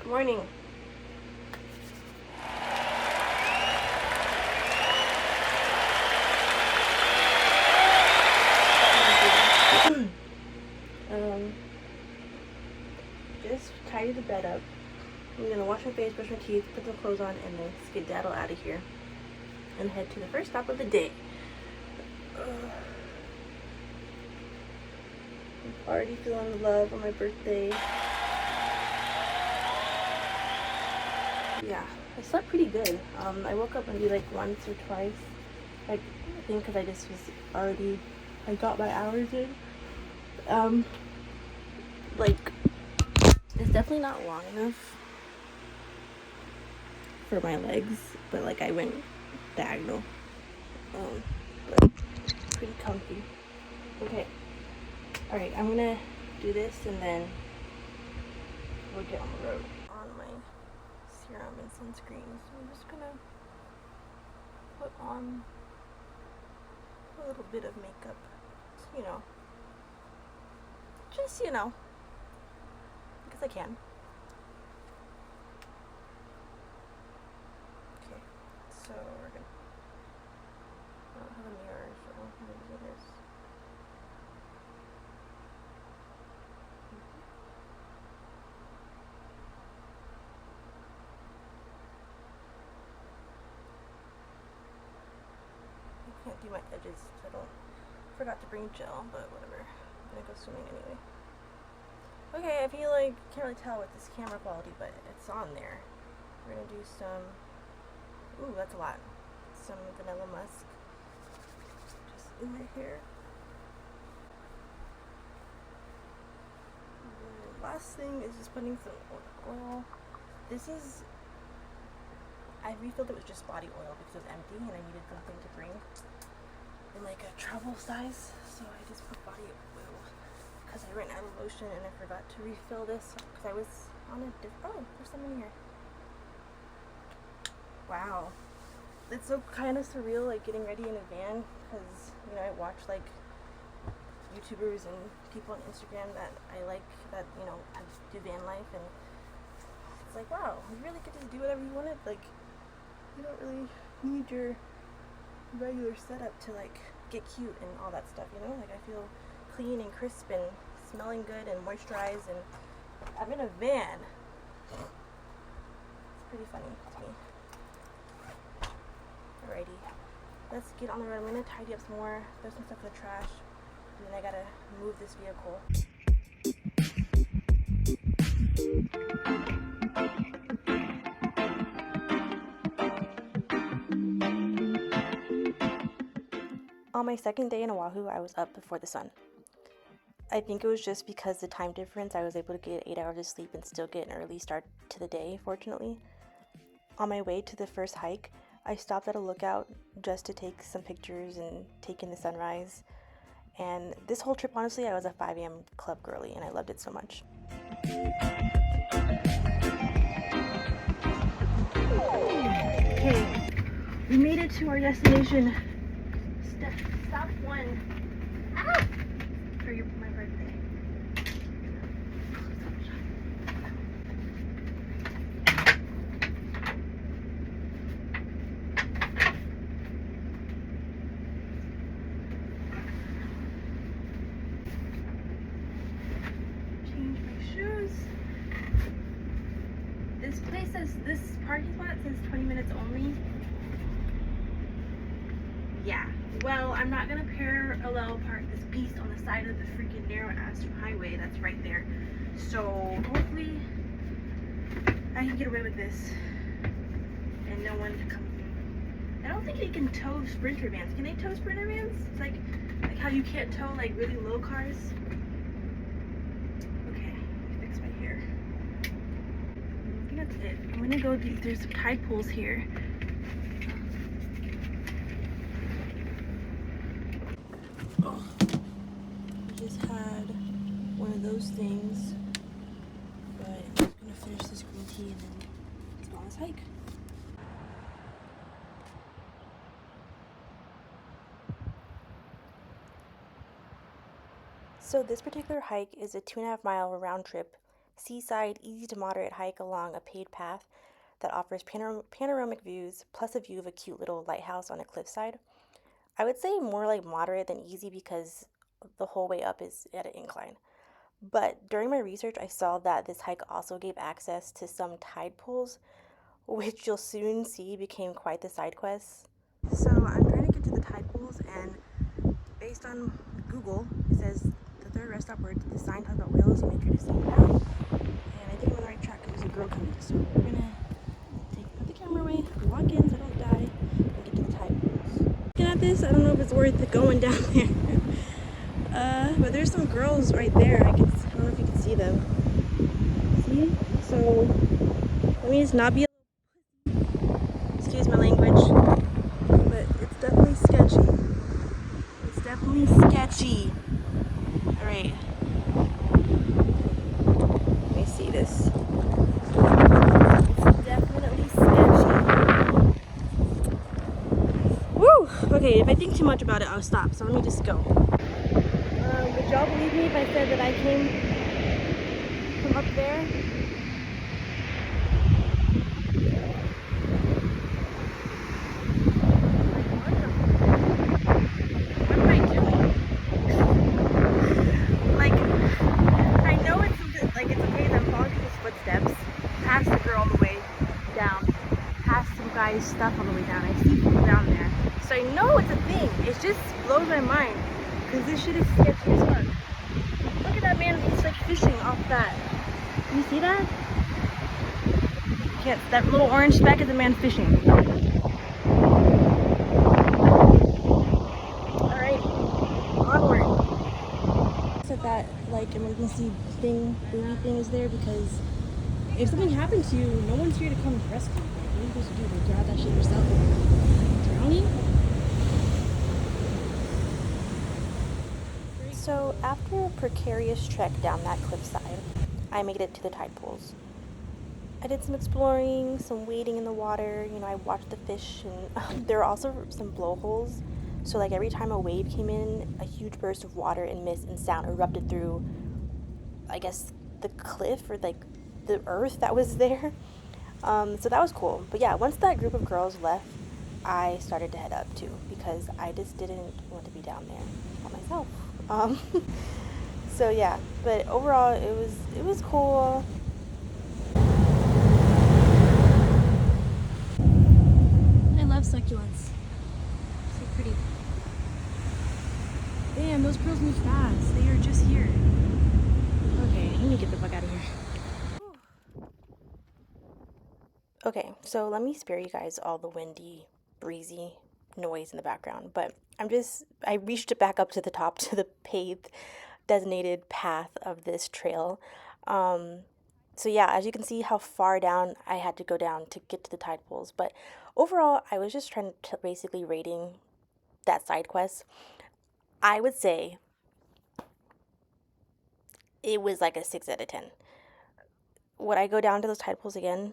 Morning. Just tidy the bed up. I'm gonna wash my face, brush my teeth, put some clothes on, and then skedaddle out of here and head to the first stop of the day. I'm already feeling the love on my birthday. Yeah, I slept pretty good. I woke up maybe like once or twice. Like, I think because I just was already, I got my hours in. Like, it's definitely not long enough for my legs, but like I went diagonal. But pretty comfy. Okay. Alright, I'm gonna do this and then we'll get on the road. On my serum and sunscreen, so I'm just gonna put on a little bit of makeup, you know, just, you know, because I can. Okay, so we're gonna, I don't have a mirror, so I'm gonna do this. I can't do my edges because I forgot to bring gel, but whatever. I'm gonna go swimming anyway. Okay, I feel like, can't really tell with this camera quality, but it's on there. We're gonna do some, ooh, that's a lot. Some vanilla musk just in my hair. The last thing is just putting some oil. This is, I refilled it with just body oil because it was empty and I needed something to bring in like a travel size, so I just put body oil because I ran out of lotion and I forgot to refill this because I was on a oh, there's some in here. Wow, it's so kind of surreal, like getting ready in a van, because, you know, I watch like YouTubers and people on Instagram that I like that, you know, do van life, and it's like, wow, you really get to do whatever you wanted. Like, you don't really need your regular setup to like get cute and all that stuff, you know? Like, I feel clean and crisp and smelling good and moisturized, and I'm in a van. It's pretty funny to me. Alrighty, let's get on the road. I'm gonna tidy up some more, throw some stuff in the trash, and then I gotta move this vehicle. On my second day in Oahu, I was up before the sun. I think it was just because the time difference, I was able to get 8 hours of sleep and still get an early start to the day, fortunately. On my way to the first hike, I stopped at a lookout just to take some pictures and take in the sunrise. And this whole trip, honestly, I was a 5 a.m. club girly, and I loved it so much. Okay, we made it to our destination. Stop one. Ah! For my birthday. Change my shoes. This place says, this parking lot says 20 minutes only. Yeah, well, I'm not gonna parallel park this beast on the side of the freaking narrow ass highway that's right there. So hopefully I can get away with this and no one comes in. I don't think they can tow Sprinter vans. Can they tow Sprinter vans? It's like how you can't tow like really low cars. Okay, let me fix my hair. I think that's it. I'm gonna go, there's some tide pools here. Oh, I just had one of those things, but I'm just gonna finish this green tea and then let's go on this hike. So this particular hike is a 2.5 mile round trip, seaside, easy to moderate hike along a paved path that offers panoramic views plus a view of a cute little lighthouse on a cliffside. I would say more like moderate than easy because the whole way up is at an incline. But during my research, I saw that this hike also gave access to some tide pools, which you'll soon see became quite the side quest. So I'm trying to get to the tide pools, and based on Google, it says the third rest stop where the sign talks about whales, make sure to slow down. And I think I'm on the right track because there's a girl coming. So we're gonna put the camera away, walk in so I don't die, and get to the tide pools. Looking at this, I don't know if it's worth going down there. But there's some girls right there. I don't know if you can see them. See? So let me just not be. Excuse my language, but it's definitely sketchy. It's definitely sketchy. All right. Let me see this. It's definitely sketchy. Woo! Okay, if I think too much about it, I'll stop. So let me just go. Would y'all believe me if I said that I came from up there? What am I doing? Like, I know it's okay that I'm following people's footsteps, past the girl on the way down, past some guy's stuff on the way down. I see people down there. So I know it's a thing. It just blows my mind. Because this shit is sketchy as fuck. Look at that man, he's like fishing off that. You see that? Yes, that little orange speck is a man fishing. Alright, onward. So that like emergency thing, buoy thing is there because if something happened to you, no one's here to come rescue you. Like, what are you supposed to do? Like, grab that shit yourself and drowning? So after a precarious trek down that cliffside, I made it to the tide pools. I did some exploring, some wading in the water, I watched the fish, and there are also some blowholes. So like every time a wave came in, a huge burst of water and mist and sound erupted through, I guess, the cliff or like the earth that was there. So that was cool. But yeah, once that group of girls left, I started to head up too because I just didn't want to be down there by myself. So yeah, but overall it was cool. I love succulents. So pretty. Damn, those girls move fast. They are just here. Okay, let me get the fuck out of here. Okay, so let me spare you guys all the windy, breezy noise in the background, but I reached it back up to the top to the paved designated path of this trail. So yeah, as you can see how far down I had to go down to get to the tide pools, but overall I was just trying to basically rating that side quest. I would say it was like a 6 out of 10. Would I go down to those tide pools again?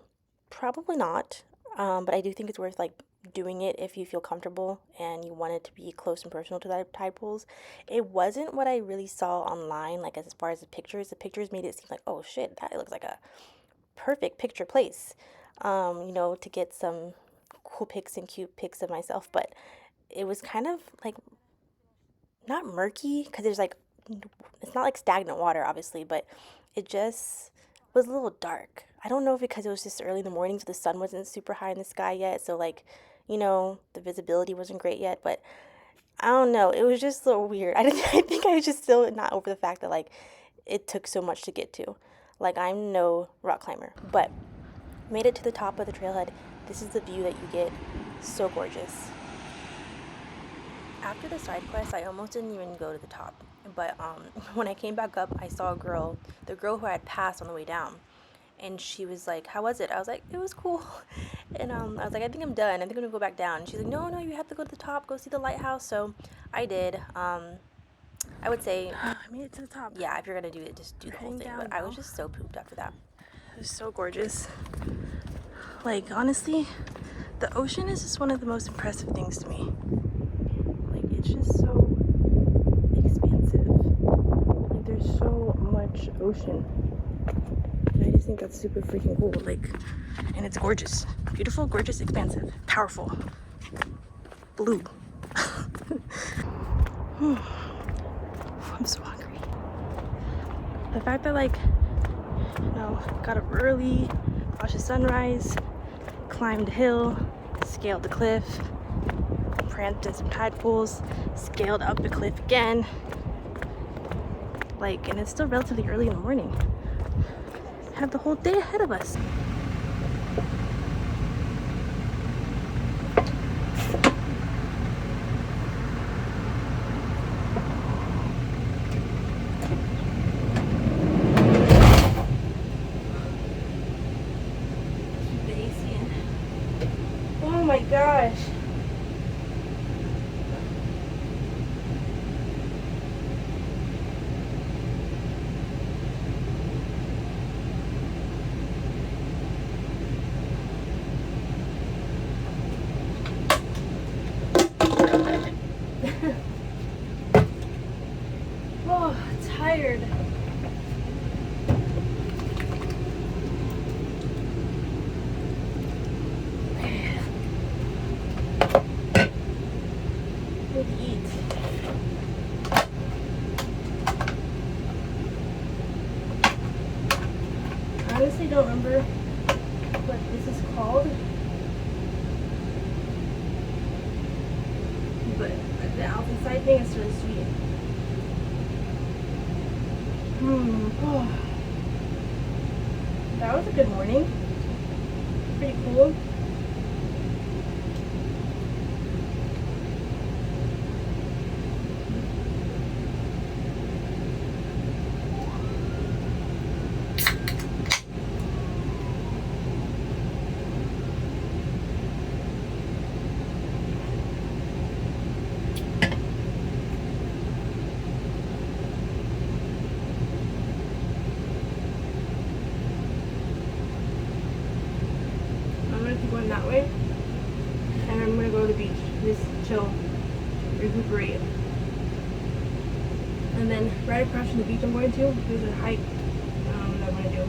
Probably not. But I do think it's worth like doing it if you feel comfortable and you want it to be close and personal to the tide pools. It wasn't what I really saw online, like as far as the pictures. The pictures made it seem like, oh shit, that looks like a perfect picture place. To get some cool pics and cute pics of myself. But it was kind of like not murky because there's like it's not like stagnant water, obviously, but it just was a little dark. I don't know if because it was just early in the morning, so the sun wasn't super high in the sky yet, so like, the visibility wasn't great yet, but I don't know, it was just a little weird. I think I was just still not over the fact that like it took so much to get to. Like, I'm no rock climber, but made it to the top of the trailhead. This is the view that you get. So gorgeous. After the side quest, I almost didn't even go to the top. But when I came back up, I saw the girl who I had passed on the way down. And she was like, how was it? I was like, it was cool. And I was like, I think I'm done. I think I'm going to go back down. And she's like, no, you have to go to the top, go see the lighthouse. So I did. I would say, I made it to the top. Yeah, if you're going to do it, just do the whole thing. But I was just so pooped after that. It was so gorgeous. Like, honestly, the ocean is just one of the most impressive things to me. Like, it's just so expansive. Like, there's so much ocean. just think that's super freaking cool. Like, and it's gorgeous. Beautiful, gorgeous, expansive, powerful. Blue. I'm so hungry. The fact that, like, you know, got up early, watched the sunrise, climbed a hill, scaled the cliff, pranced in some tide pools, scaled up the cliff again. Like, and it's still relatively early in the morning. Have the whole day ahead of us. Oh my gosh. Oh, tired. Let's eat. I honestly don't remember what this is called, but the alpha side thing is really sweet. Oh. That was a good morning. Pretty cool. Going that way, and I'm gonna go to the beach, just chill, recuperate, and then right across from the beach I'm going to, there's a hike that I'm gonna do.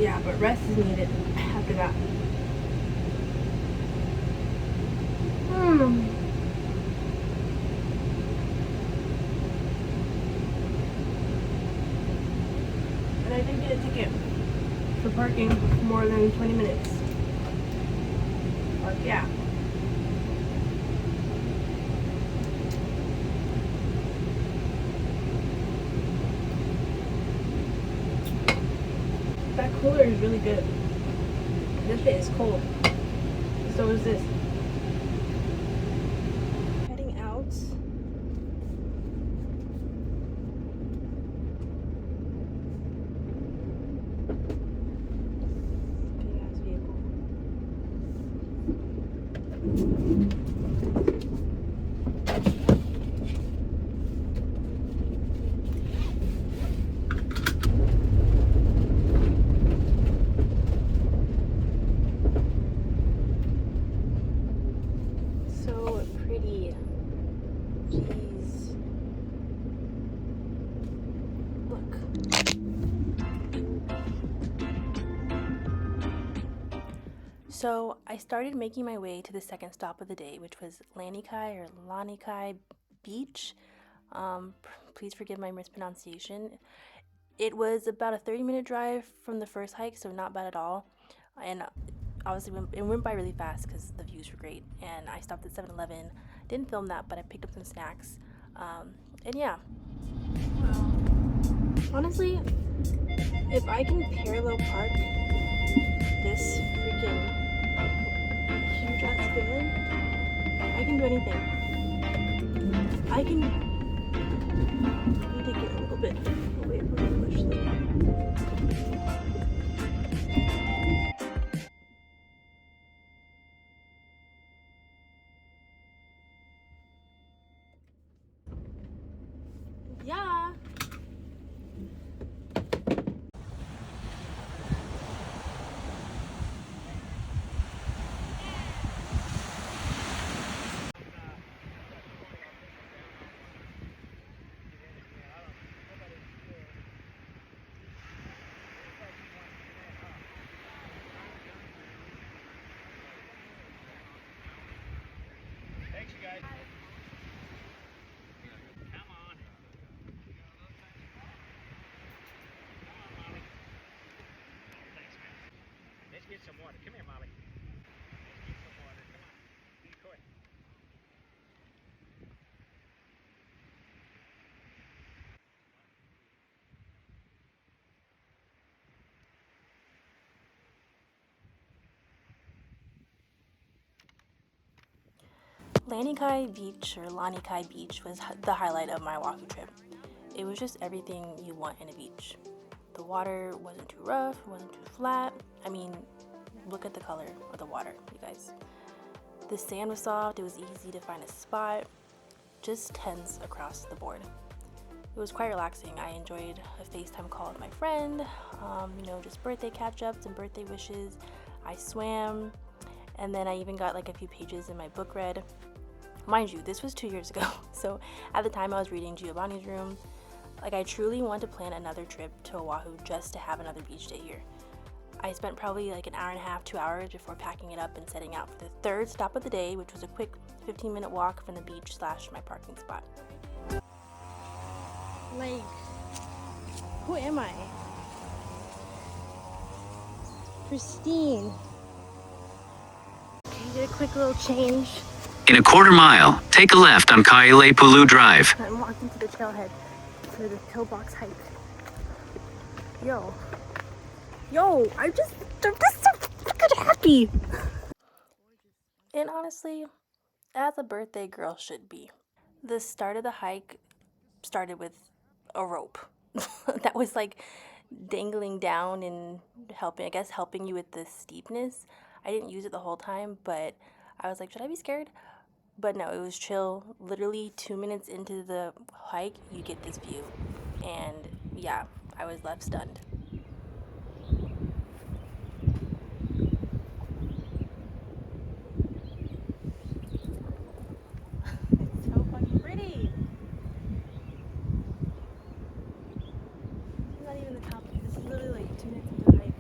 Yeah, but rest is needed after that. And I didn't get a ticket for parking for more than 20 minutes. Or, yeah. That cooler is really good. This shit is cold. So is this. Heading out. So pretty. Jeez. Look. So I started making my way to the second stop of the day, which was Lanikai Beach. Please forgive my mispronunciation. It was about a 30-minute drive from the first hike, so not bad at all. And obviously it went by really fast because the views were great. And I stopped at 7-Eleven. Didn't film that, but I picked up some snacks. And yeah. Wow. Honestly, if I can parallel park this freaking huge ass van, I can do anything. I need to get a little bit away from the bush thing. Yeah. Come on. Molly. Thanks, man. Let's get some water. Come here, Molly. Let's get some water. Come on. Be quick. Lanikai Beach, or Lanikai Beach, was the highlight of my Oahu trip. It was just everything you want in a beach. The water wasn't too rough, wasn't too flat. I mean, look at the color of the water, you guys. The sand was soft, it was easy to find a spot, just tense across the board. It was quite relaxing. I enjoyed a FaceTime call with my friend, just birthday catch-ups and birthday wishes. I swam, and then I even got like a few pages in my book read. Mind you, this was 2 years ago, so at the time I was reading Giovanni's Room. Like, I truly want to plan another trip to Oahu just to have another beach day here. I spent probably like an hour and a half, 2 hours before packing it up and setting out for the third stop of the day, which was a quick 15-minute walk from the beach / my parking spot. Like, who am I? Pristine. Okay, did a quick little change. In a quarter mile, take a left on Kailei Pulu Drive. I'm walking to the trailhead for the pillbox hike. Yo, I'm just so fucking happy. And honestly, as a birthday girl should be. The start of the hike started with a rope that was like dangling down and helping you with the steepness. I didn't use it the whole time, but I was like, should I be scared? But no, it was chill. Literally 2 minutes into the hike, you get this view. And yeah, I was left stunned. It's so fucking pretty. This is not even the top. This is literally like 2 minutes into the hike.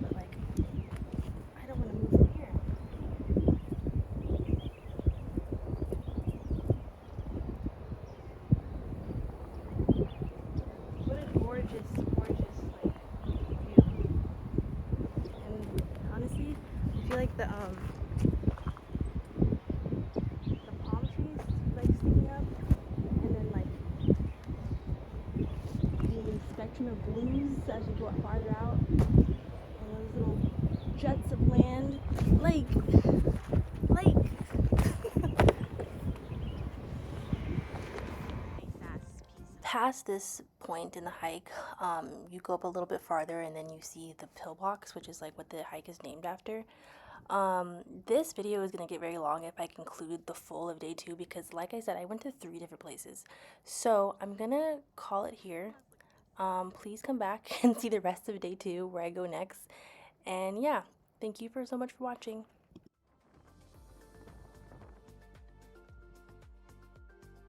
But like, I don't want to move from here. What a gorgeous like view. And honestly, I feel like the palm trees like sticking up, and then like the spectrum of blues as you go farther out, and those little juts of land, like. Past this point in the hike, you go up a little bit farther and then you see the pillbox, which is like what the hike is named after. This video is going to get very long if I conclude the full of day 2 because like I said, I went to 3 different places. So I'm going to call it here. Please come back and see the rest of day 2 where I go next. And yeah, thank you so much for watching.